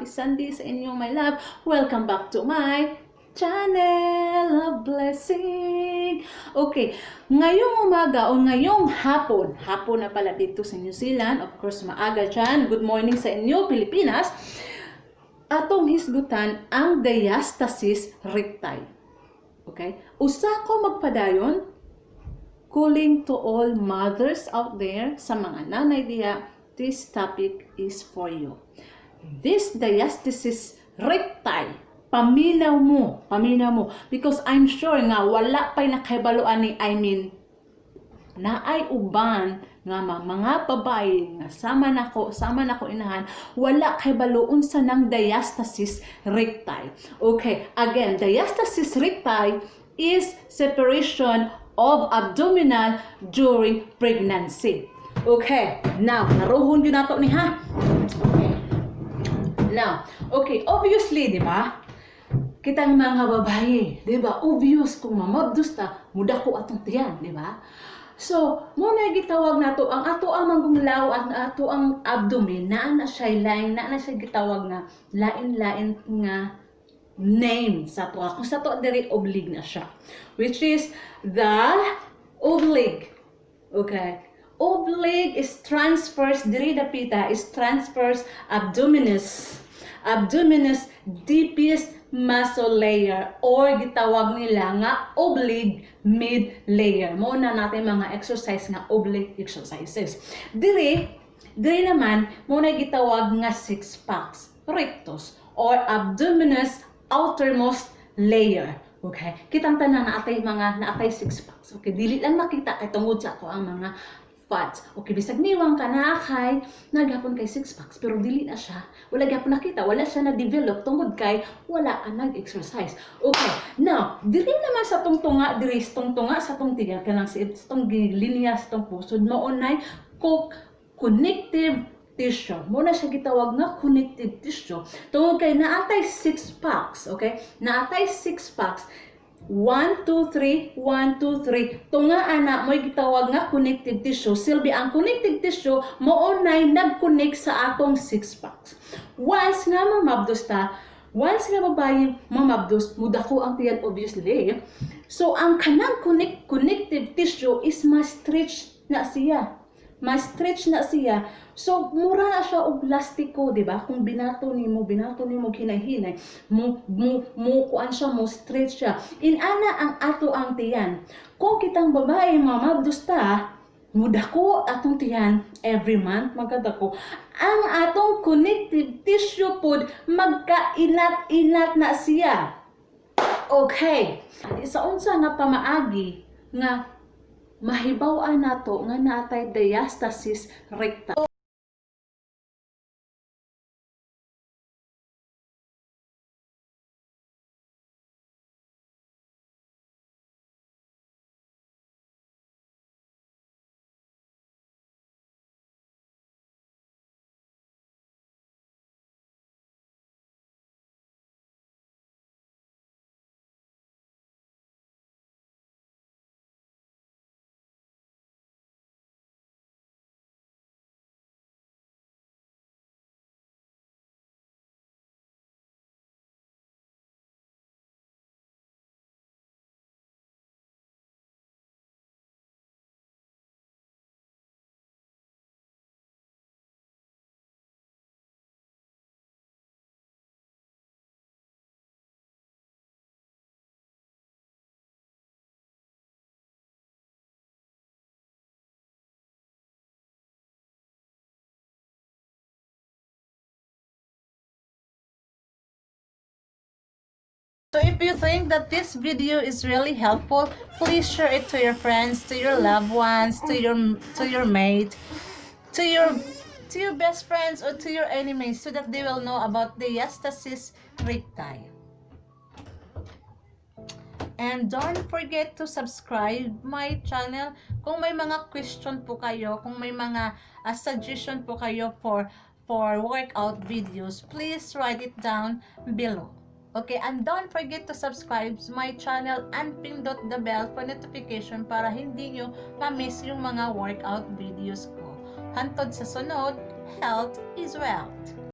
happy Sunday sa inyo, my love. Welcome back to my channel of blessing. Okay, ngayong umaga o ngayong hapon na pala dito sa New Zealand, of course maaga dyan, good morning sa inyo, Pilipinas, atong hisgutan ang diastasis recti. Okay, usa ko magpadayon, calling to all mothers out there, sa mga nanay diya, this topic is for you. This diastasis recti, paminaw mo, because I'm sure nga wala pa'y nakahibaluan ni, naay uban nga mga babae nga sama nako inahan, wala kay baluon sa nang diastasis recti. Okay, again, diastasis recti is separation of abdominal during pregnancy. Okay, now naruhon yun nato ni ha. Okay, now, okay, obviously, di ba? Kitang mga babae, di ba? Obvious kung mamabdos ta, muda ko atong tiyan, di ba? So, muna gitawag nato ang ato ang manggumlaw at ato ang abdomen, na siya lain, na siya gitawag nga lain-lain nga name sa to. Kung sa to diri oblique na siya, which is the oblique. Okay, oblique is transverse, diri dapita is transverse abdominis deepest muscle layer, or gitawag nila nga oblique mid layer. Muna natin mga exercise nga oblique exercises. Diri naman muna gitawag nga six packs rectus, or abdominis outermost layer. Okay, kitang tanan na atay six packs. Okay, dili lang makita kay tungod sa ako ang mga fats. Okay, bisag niwang ka na kay nagapon kay six packs, pero dili na siya, wala gapon nakita, wala siya na-develop tungod kay wala ka nag-exercise. Okay, now dili naman sa tungtunga, diri sa tungtunga sa tong tiyan kanang sa tong linya sa tong pusod, maunay connective tissue. Muna siya gitawag nga connective tissue. Tungod kay naatay six packs, okay? Naatay six packs. 1, 2, 3, 1, 2, 3. Tunga ana mo'y gitawag nga connective tissue. Silbi ang connective tissue maunay nag-connect sa atong six packs. Once nga babae mamabdos, mudako ang tiyan obviously. So ang kanang connective tissue is ma-stretch na siya. So mura na siya og plastiko, di ba? Kung binato nimo hinay-hinay, kuan siya, mo stretch siya. Inana ang ato ang tiyan. Kung kitang babae mamabdos ta, mudako atong tiyan every month magkadako. Ang atong connective tissue pod magkainat-inat na siya. Okay. Sa unsa nga pamaagi nga mahibaw-an nato nga naatay diastasis recti. So if you think that this video is really helpful, please share it to your friends, to your loved ones, to your mate, to your best friends, or to your enemies, so that they will know about the diastasis recti. And don't forget to subscribe my channel. Kung may mga question po kayo, kung may mga suggestion po kayo for workout videos, please write it down below. Okay, and don't forget to subscribe my channel and pindot the bell for notification para hindi nyo ma-miss yung mga workout videos ko. Hantod sa sunod, health is wealth.